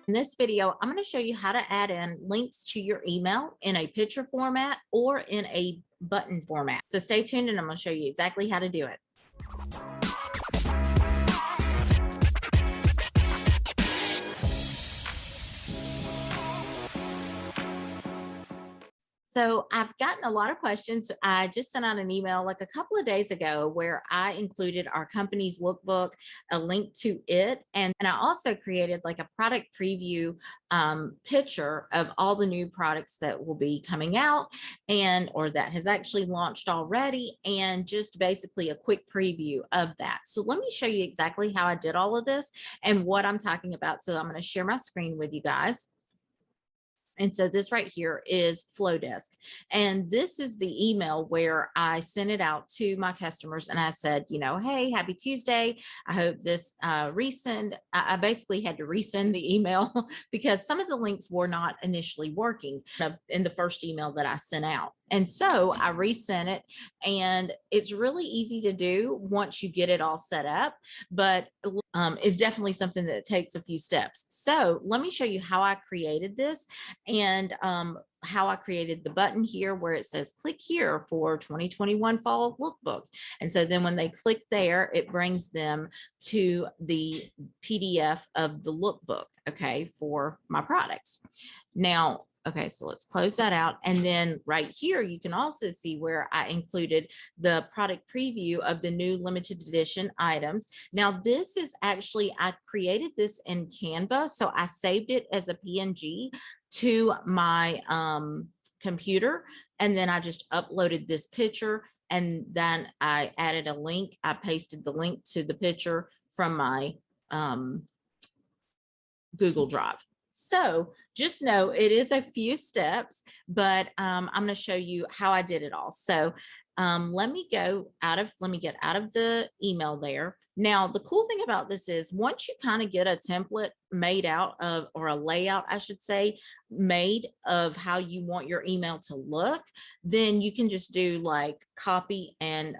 In this video, I'm going to show you how to add in links to your email in a picture format or in a button format. So stay tuned and I'm going to show you exactly how to do it. So I've gotten a lot of questions. I just sent out an email like a couple of days ago where I included our company's lookbook, a link to it, and I also created like a product preview picture of all the new products that will be coming out or that has actually launched already, and just basically a quick preview of that. So let me show you exactly how I did all of this and what I'm talking about. So I'm going to share my screen with you guys. And so this right here is Flodesk. And this is the email where I sent it out to my customers and I said, hey, happy Tuesday. I hope this resend. I basically had to resend the email because some of the links were not initially working in the first email that I sent out. And so I resent it, and it's really easy to do once you get it all set up, but it's definitely something that takes a few steps. So let me show you how I created this and how I created the button here where it says click here for 2021 fall lookbook. And so then when they click there, it brings them to the PDF of the lookbook, okay, for my products. Now, okay, so let's close that out. And then right here, you can also see where I included the product preview of the new limited edition items. Now, this is actually, I created this in Canva. So I saved it as a PNG to my computer. And then I just uploaded this picture. And then I added a link. I pasted the link to the picture from my Google Drive. So just know it is a few steps, but I'm going to show you how I did it all. So let me get out of the email there. Now, the cool thing about this is once you kind of get a template made out of, or a layout, I should say, made of how you want your email to look, then you can just do like copy, and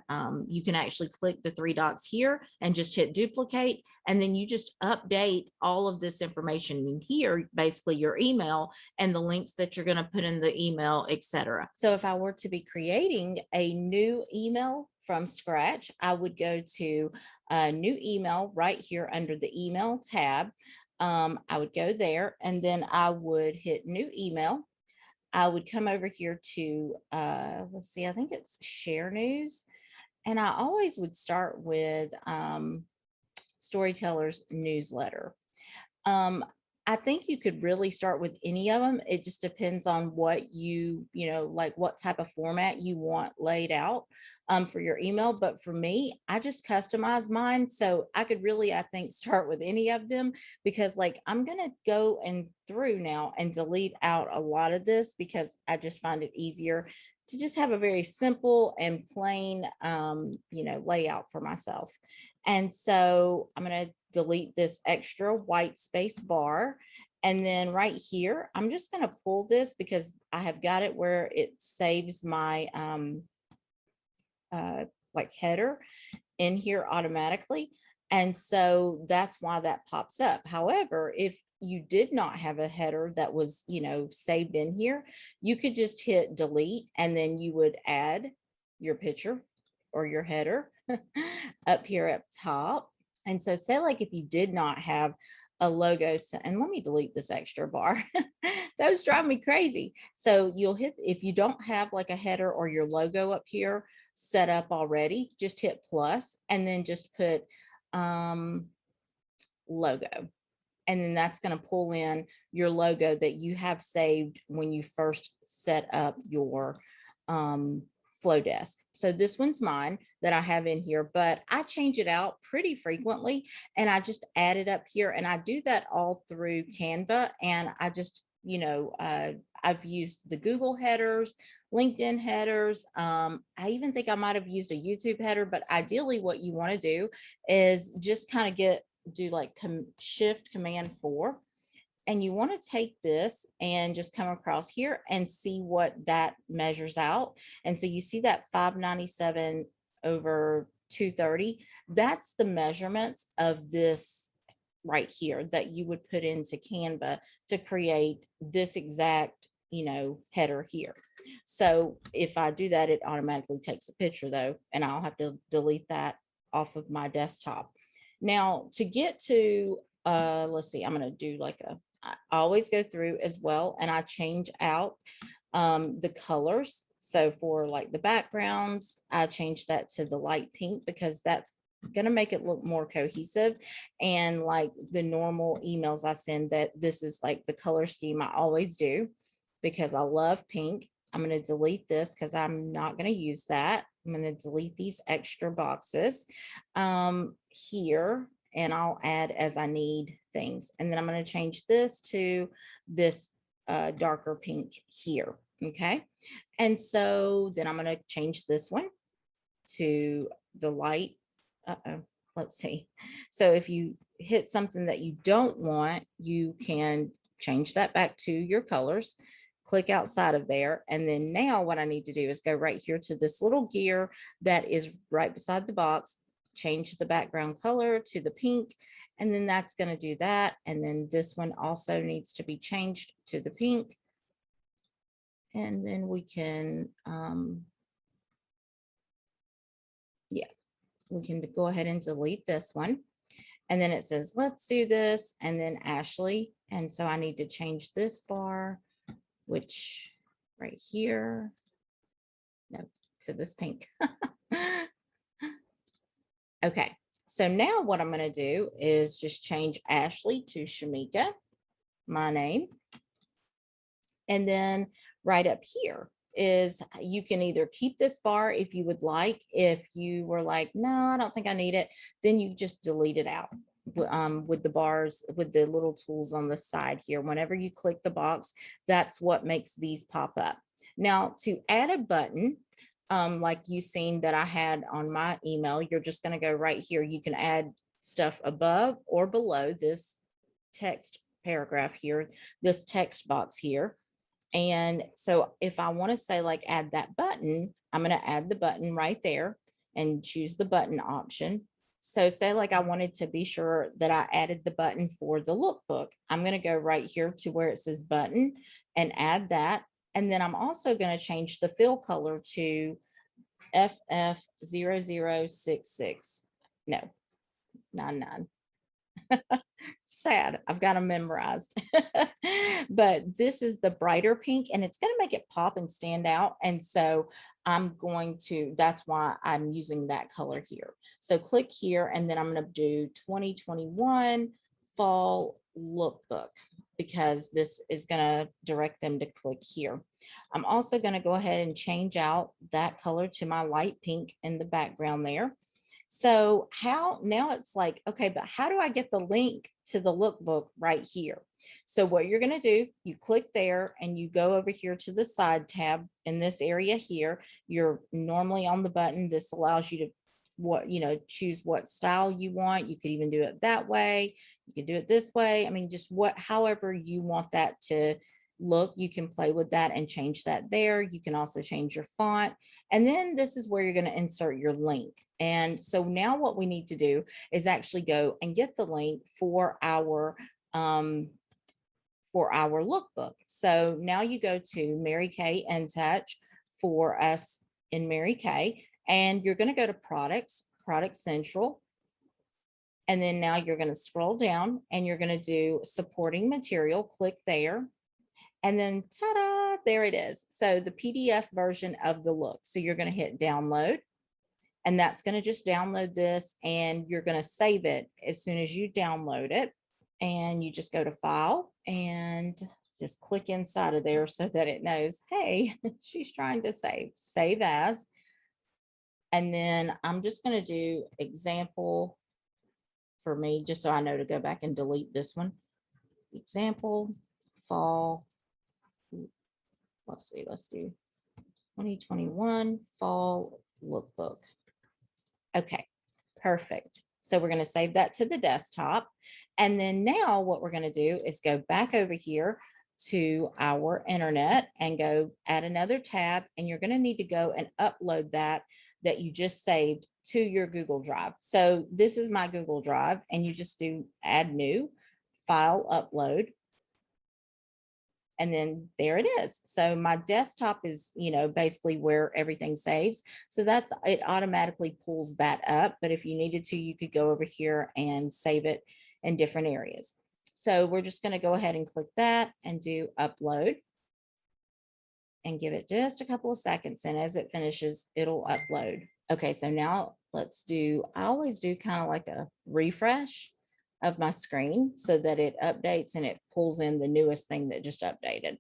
you can actually click the three dots here and just hit duplicate. And then you just update all of this information in here, basically your email and the links that you're going to put in the email, etc. So if I were to be creating a new email from scratch, I would go to a new email right here under the email tab. I would go there and then I would hit new email. I would come over here to, let's see, I think it's share news. And I always would start with Storyteller's newsletter. I think you could really start with any of them. It just depends on what like what type of format you want laid out for your email. But for me, I just customize mine. So I could really, I think, start with any of them, because like I'm going to go through now and delete out a lot of this because I just find it easier to just have a very simple and plain, layout for myself. And so I'm going to delete this extra white space bar. And then right here, I'm just going to pull this because I have got it where it saves my like header in here automatically. And so that's why that pops up. However, if you did not have a header that was, saved in here, you could just hit delete and then you would add your picture or your header up here up top. And so say like if you did not have a logo, and let me delete this extra bar. Those drive me crazy. So you'll hit, if you don't have like a header or your logo up here set up already, just hit plus and then just put logo. And then that's going to pull in your logo that you have saved when you first set up your Flodesk. So this one's mine that I have in here, but I change it out pretty frequently and I just add it up here, and I do that all through Canva. And I just, I've used the Google headers, LinkedIn headers. I even think I might have used a YouTube header, but ideally what you want to do is just kind of do like Shift Command 4. And you want to take this and just come across here and see what that measures out. And so you see that 597 over 230. That's the measurements of this right here that you would put into Canva to create this exact, header here. So if I do that, it automatically takes a picture though, and I'll have to delete that off of my desktop. Now to get to, let's see, I'm going to do like I always go through as well, and I change out the colors. So for like the backgrounds, I change that to the light pink because that's going to make it look more cohesive. And like the normal emails I send, that this is like the color scheme I always do because I love pink. I'm going to delete this because I'm not going to use that. I'm going to delete these extra boxes here, and I'll add as I need things. And then I'm going to change this to this darker pink here. Okay. And so then I'm going to change this one to the light. Let's see. So if you hit something that you don't want, you can change that back to your colors, click outside of there. And then now what I need to do is go right here to this little gear that is right beside the box, change the background color to the pink, and then that's going to do that. And then this one also needs to be changed to the pink. And then we can, we can go ahead and delete this one. And then it says, let's do this. And then Ashley. And so I need to change this bar, which right here, no, to this pink. Okay. So now what I'm going to do is just change Ashley to Shamecca, my name. And then right up here is you can either keep this bar if you would like. If you were like, no, I don't think I need it, then you just delete it out with the bars, with the little tools on the side here. Whenever you click the box, that's what makes these pop up. Now to add a button, like you seen that I had on my email, you're just going to go right here. You can add stuff above or below this text paragraph here, this text box here. And so if I want to say like add that button, I'm going to add the button right there and choose the button option. So say like I wanted to be sure that I added the button for the lookbook. I'm going to go right here to where it says button and add that. And then I'm also going to change the fill color to FF0066. No, 99. Sad, I've got them memorized. But this is the brighter pink, and it's going to make it pop and stand out. And so I'm going to, that's why I'm using that color here. So click here, and then I'm going to do 2021 fall lookbook, because this is going to direct them to click here. I'm also going to go ahead and change out that color to my light pink in the background there. So how now it's like, okay, but how do I get the link to the lookbook right here? So what you're going to do, you click there and you go over here to the side tab in this area here. You're normally on the button. This allows you to choose what style you want. You could even do it that way. You can do it this way. I mean, just however you want that to look, you can play with that and change that there. You can also change your font. And then this is where you're going to insert your link. And so now what we need to do is actually go and get the link for our lookbook. So now you go to Mary Kay and Touch for us in Mary Kay, and you're going to go to products, Product Central. And then now you're going to scroll down and you're going to do supporting material, click there. And then ta-da, there it is. So the PDF version of the look. So you're going to hit download, and that's going to just download this, and you're going to save it as soon as you download it. And you just go to file and just click inside of there so that it knows, hey, she's trying to save as. And then I'm just going to do example for me, just so I know to go back and delete this one. Example fall. Let's see, let's do 2021 fall lookbook. Okay, perfect. So we're going to save that to the desktop. And then now what we're going to do is go back over here to our internet and go add another tab. And you're going to need to go and upload that you just saved to your Google Drive. So this is my Google Drive, and you just do add new, file, upload. And then there it is. So my desktop is, basically where everything saves. So it automatically pulls that up. But if you needed to, you could go over here and save it in different areas. So we're just going to go ahead and click that and do upload and give it just a couple of seconds. And as it finishes, it'll upload. Okay, so now I always do kind of like a refresh of my screen so that it updates and it pulls in the newest thing that just updated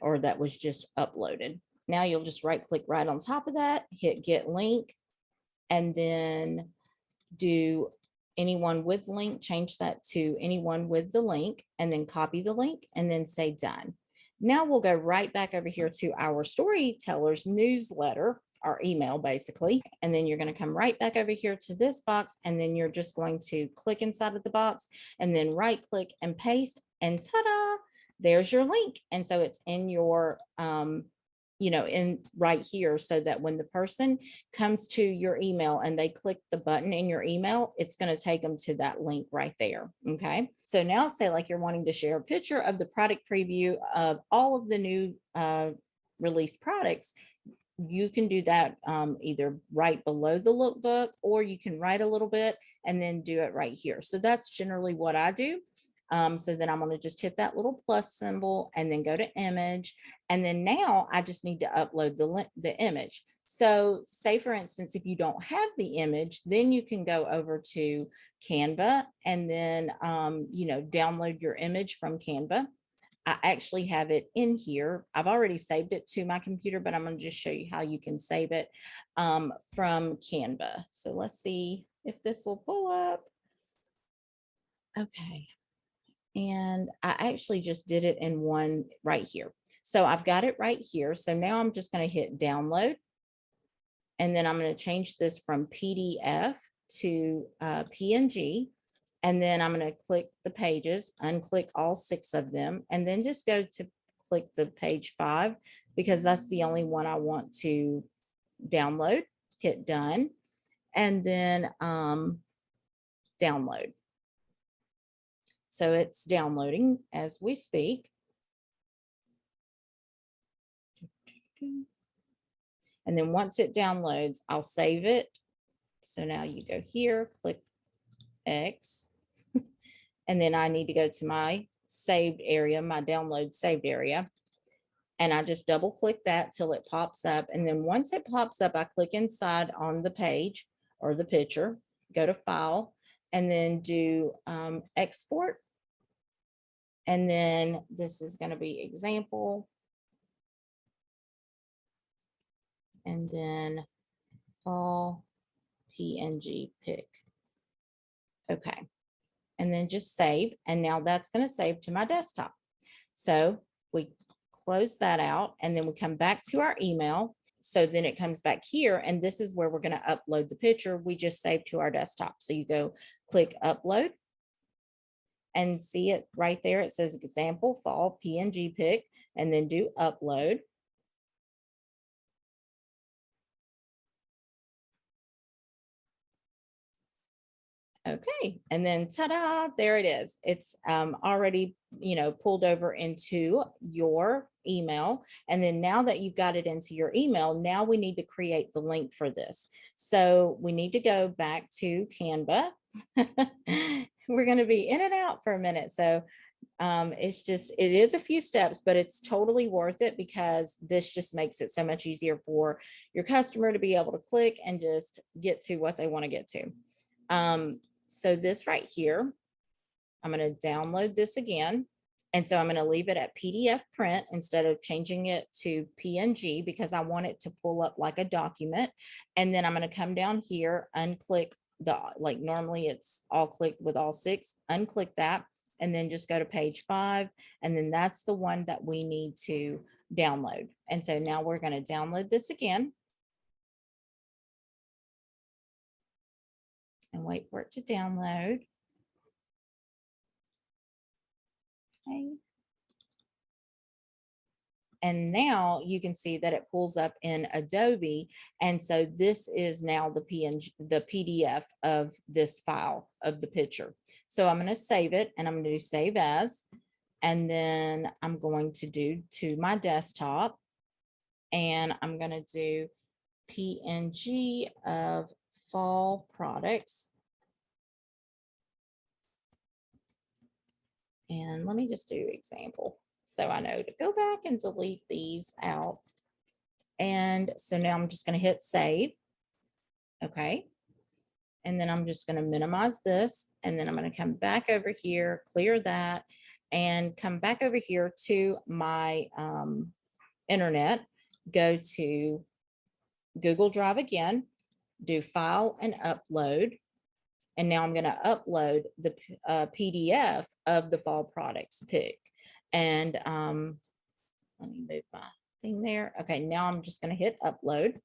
or that was just uploaded. Now you'll just right click right on top of that, hit get link, and then do anyone with link, change that to anyone with the link, and then copy the link and then say done. Now we'll go right back over here to our storytellers newsletter, our email basically. And then you're going to come right back over here to this box, and then you're just going to click inside of the box and then right click and paste, and ta-da, there's your link. And so it's in your, in right here, so that when the person comes to your email and they click the button in your email, it's going to take them to that link right there. Okay. So now say like you're wanting to share a picture of the product preview of all of the new released products. You can do that either right below the lookbook, or you can write a little bit and then do it right here. So that's generally what I do. So then I'm going to just hit that little plus symbol and then go to image. And then now I just need to upload the image. So say, for instance, if you don't have the image, then you can go over to Canva and then, download your image from Canva. I actually have it in here. I've already saved it to my computer, but I'm going to just show you how you can save it from Canva. So let's see if this will pull up. Okay. And I actually just did it in one right here. So I've got it right here. So now I'm just going to hit download. And then I'm going to change this from PDF to PNG. And then I'm going to click the pages, unclick all 6 of them, and then just go to click the page 5, because that's the only one I want to download. Hit done, and then download. So it's downloading as we speak. And then once it downloads, I'll save it. So now you go here, click X, and then I need to go to my saved area, my download saved area. And I just double click that till it pops up. And then once it pops up, I click inside on the page or the picture, go to file, and then do export. And then this is going to be example. And then all PNG pic. Okay. And then just save. And now that's going to save to my desktop. So we close that out, and then we come back to our email. So then it comes back here, and this is where we're going to upload the picture we just saved to our desktop. So you go click upload and see it right there. It says example fall PNG pic, and then do upload. Okay, and then ta-da, there it is. It's already, pulled over into your email. And then now that you've got it into your email, now we need to create the link for this. So we need to go back to Canva. We're going to be in and out for a minute. So it is a few steps, but it's totally worth it, because this just makes it so much easier for your customer to be able to click and just get to what they want to get to. So this right here, I'm going to download this again. And so I'm going to leave it at PDF print instead of changing it to PNG, because I want it to pull up like a document. And then I'm going to come down here, unclick like normally it's all clicked with all 6, unclick that, and then just go to page 5. And then that's the one that we need to download. And so now we're going to download this again. And wait for it to download. Okay. And now you can see that it pulls up in Adobe. And so this is now the PNG, the PDF of this file of the picture. So I'm going to save it, and I'm going to do save as, and then I'm going to do to my desktop, and I'm going to do PNG of fall products. And let me just do example, so I know to go back and delete these out. And so now I'm just going to hit save. Okay. And then I'm just going to minimize this. And then I'm going to come back over here, clear that, and come back over here to my internet, go to Google Drive again, do file and upload. And now I'm going to upload the PDF of the fall products pick. And let me move my thing there. Okay, now I'm just going to hit upload.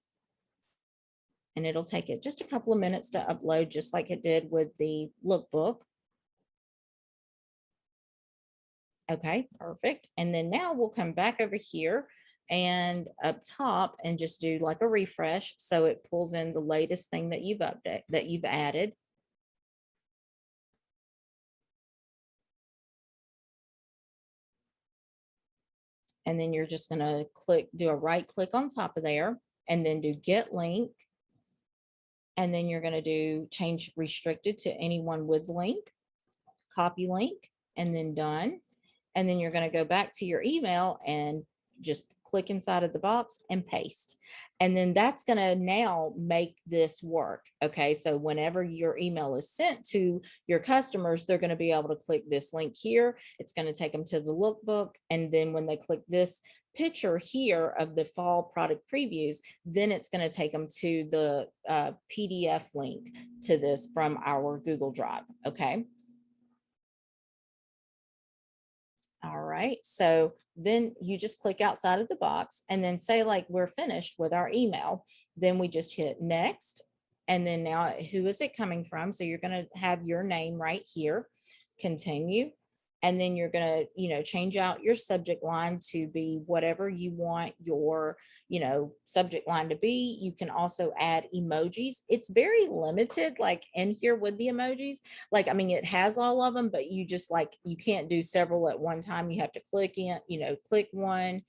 And it'll take it just a couple of minutes to upload, just like it did with the lookbook. Okay, perfect. And then now we'll come back over here and up top and just do like a refresh, so it pulls in the latest thing that you've added. And then you're just going to do a right click on top of there, and then do get link. And then you're going to do change restricted to anyone with link, copy link, and then done. And then you're going to go back to your email and just click inside of the box and paste. And then that's going to now make this work. Okay. So whenever your email is sent to your customers, they're going to be able to click this link here. It's going to take them to the lookbook. And then when they click this picture here of the fall product previews, then it's going to take them to the PDF link to this from our Google Drive. Okay. All right, so then you just click outside of the box and then say like we're finished with our email. Then we just hit next. And then now who is it coming from? So you're going to have your name right here, continue. And then you're going to, change out your subject line to be whatever you want your, subject line to be. You can also add emojis. It's very limited, like in here with the emojis. Like, I mean, it has all of them, but you just you can't do several at one time. You have to click click one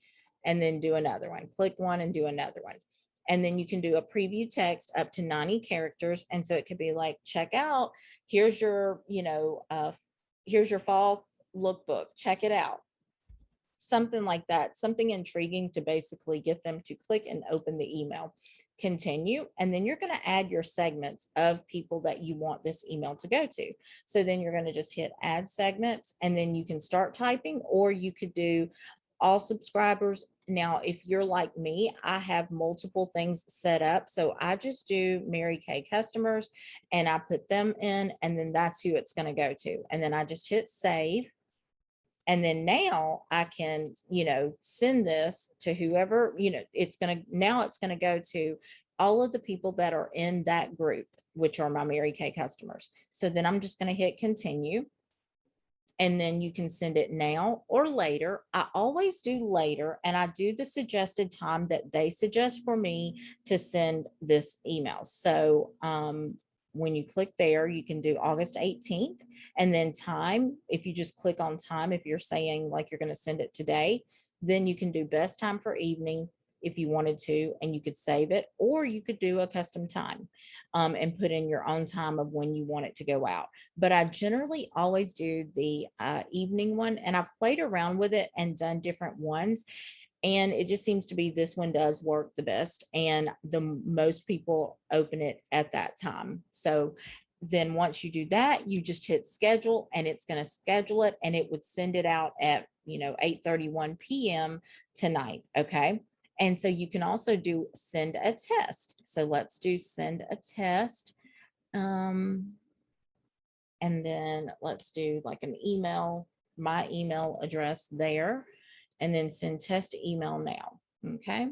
and then do another one, click one and do another one. And then you can do a preview text up to 90 characters. And so it could be like, check out, here's your, here's your fall lookbook, check it out. Something like that, something intriguing to basically get them to click and open the email. Continue. And then you're going to add your segments of people that you want this email to go to. So then you're going to just hit add segments, and then you can start typing, or you could do all subscribers. Now, if you're like me, I have multiple things set up. So I just do Mary Kay customers and I put them in, and then that's who it's going to go to. And then I just hit save. And then now I can, send this to whoever, it's going to go to all of the people that are in that group, which are my Mary Kay customers. So then I'm just going to hit continue. And then you can send it now or later. I always do later, and I do the suggested time that they suggest for me to send this email. So, when you click there, you can do August 18th, and then time. If you just click on time, if you're saying like you're going to send it today, then you can do best time for evening if you wanted to, and you could save it, or you could do a custom time and put in your own time of when you want it to go out. But I generally always do the evening one, and I've played around with it and done different ones. And it just seems to be this one does work the best, and the most people open it at that time. So then once you do that, you just hit schedule, and it's going to schedule it, and it would send it out at 8:31 p.m. tonight. Okay. And so you can also do send a test. So let's do send a test. And then let's do like an email, my email address there, and then send test email now. Okay.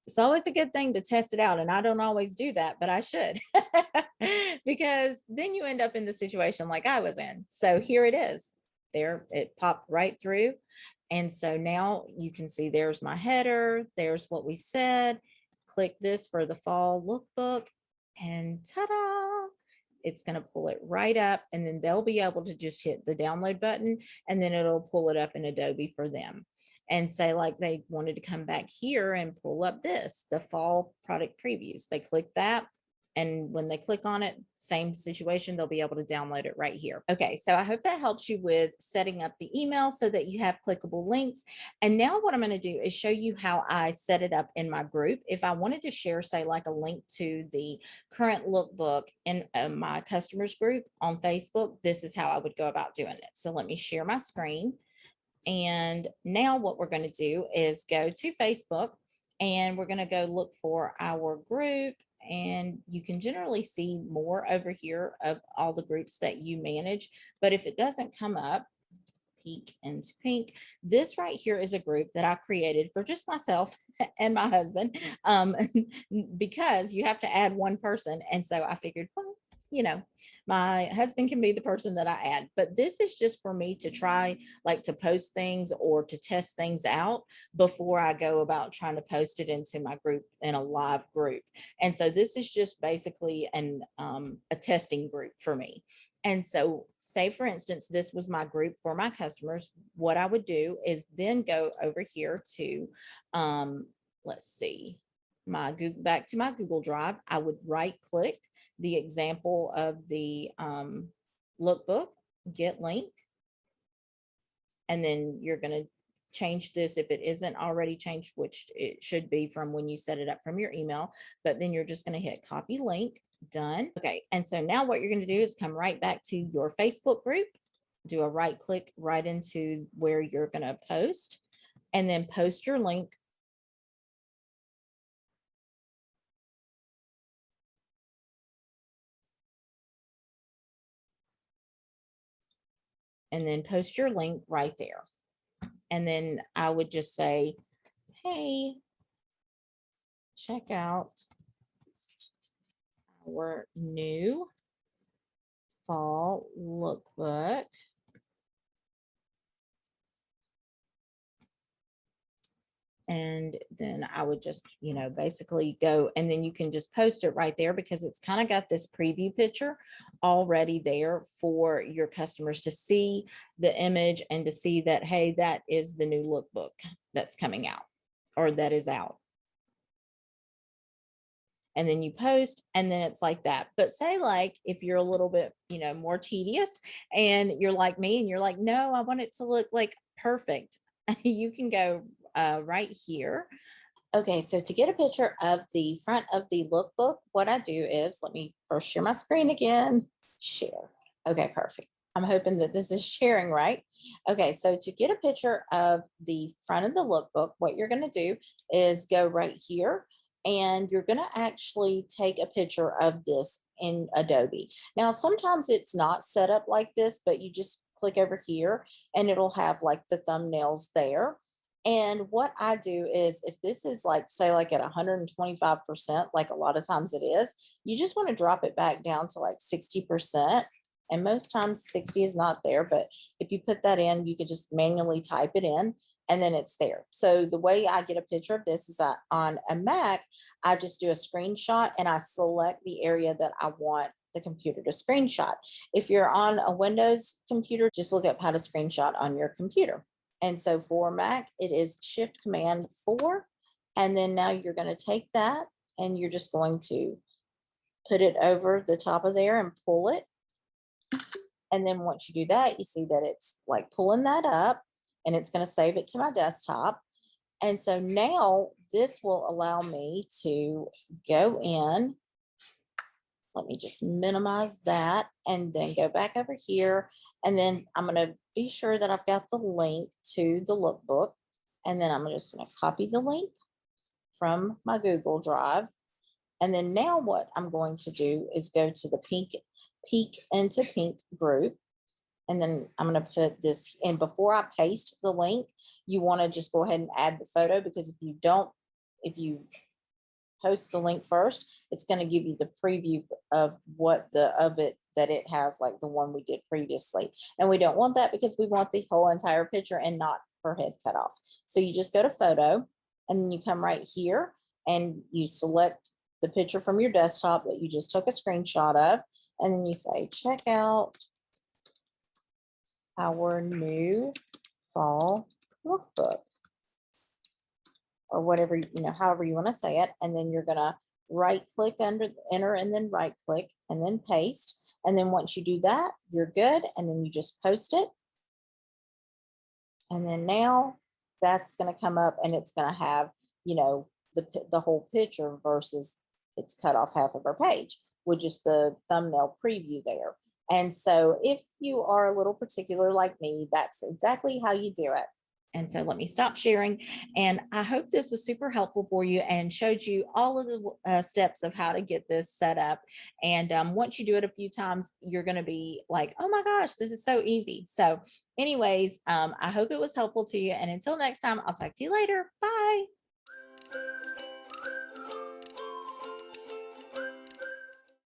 It's always a good thing to test it out. And I don't always do that, but I should, because then you end up in the situation like I was in. So here it is. There, it popped right through. And so now you can see there's my header, there's what we said. Click this for the fall lookbook, and ta-da! It's going to pull it right up, and then they'll be able to just hit the download button, and then it'll pull it up in Adobe for them. And say like they wanted to come back here and pull up this, the fall product previews. They click that, and when they click on it, same situation, they'll be able to download it right here. Okay, so I hope that helps you with setting up the email so that you have clickable links. And now what I'm going to do is show you how I set it up in my group. If I wanted to share, say, like a link to the current lookbook in my customers group on Facebook, this is how I would go about doing it. So let me share my screen. And now what we're going to do is go to Facebook, and we're going to go look for our group. And you can generally see more over here of all the groups that you manage. But if it doesn't come up, peek into pink, this right here is a group that I created for just myself and my husband, because you have to add one person. And so I figured, well, you know, my husband can be the person that I add, but this is just for me to try, like, to post things or to test things out before I go about trying to post it into my group in a live group. And so this is just basically a testing group for me. And so say, for instance, this was my group for my customers. What I would do is then go over here to, let's see, my Google, back to my Google Drive. I would right click the example of the lookbook, get link. And then you're going to change this if it isn't already changed, which it should be from when you set it up from your email. But then you're just going to hit copy link. Done. Okay. And so now what you're going to do is come right back to your Facebook group, do a right click right into where you're going to post, and then post your link. And then post your link right there. And then I would just say, hey, check out our new fall lookbook. And then I would just, basically go, and then you can just post it right there because it's kind of got this preview picture already there for your customers to see the image and to see that, hey, that is the new lookbook that's coming out or that is out. And then you post, and then it's like that. But say, like, if you're a little bit, more tedious and you're like me and you're like, no, I want it to look like perfect. You can go right here. Okay, so to get a picture of the front of the lookbook, what I do is, let me first share my screen again, share. Okay, perfect. I'm hoping that this is sharing right. Okay, so to get a picture of the front of the lookbook, what you're going to do is go right here, and you're going to actually take a picture of this in Adobe. Now, sometimes it's not set up like this, but you just click over here and it'll have like the thumbnails there. And what I do is, if this is like, say, like at 125%, like a lot of times it is, you just want to drop it back down to like 60%. And most times 60 is not there, but if you put that in, you could just manually type it in and then it's there. So the way I get a picture of this is on a Mac, I just do a screenshot and I select the area that I want the computer to screenshot. If you're on a Windows computer, just look up how to screenshot on your computer. And so for Mac, it is Shift Command 4. And then now you're going to take that and you're just going to put it over the top of there and pull it. And then once you do that, you see that it's like pulling that up, and it's going to save it to my desktop. And so now this will allow me to go in. Let me just minimize that and then go back over here. And then I'm going to be sure that I've got the link to the lookbook. And then I'm just going to copy the link from my Google Drive. And then now what I'm going to do is go to the peek into pink group. And then I'm going to put this in. Before I paste the link, you want to just go ahead and add the photo, because if you post the link first, it's going to give you the preview of that it has, like the one we did previously. And we don't want that because we want the whole entire picture and not her head cut off. So you just go to photo and then you come right here and you select the picture from your desktop that you just took a screenshot of. And then you say, check out our new fall lookbook, or whatever, however you want to say it. And then you're going to right click under enter and then right click and then paste. And then once you do that, you're good. And then you just post it. And then now that's going to come up and it's going to have, the whole picture versus it's cut off half of our page with just the thumbnail preview there. And so if you are a little particular like me, that's exactly how you do it. And so let me stop sharing. And I hope this was super helpful for you and showed you all of the steps of how to get this set up. And once you do it a few times, you're going to be like, oh my gosh, this is so easy. So anyways, I hope it was helpful to you. And until next time, I'll talk to you later. Bye.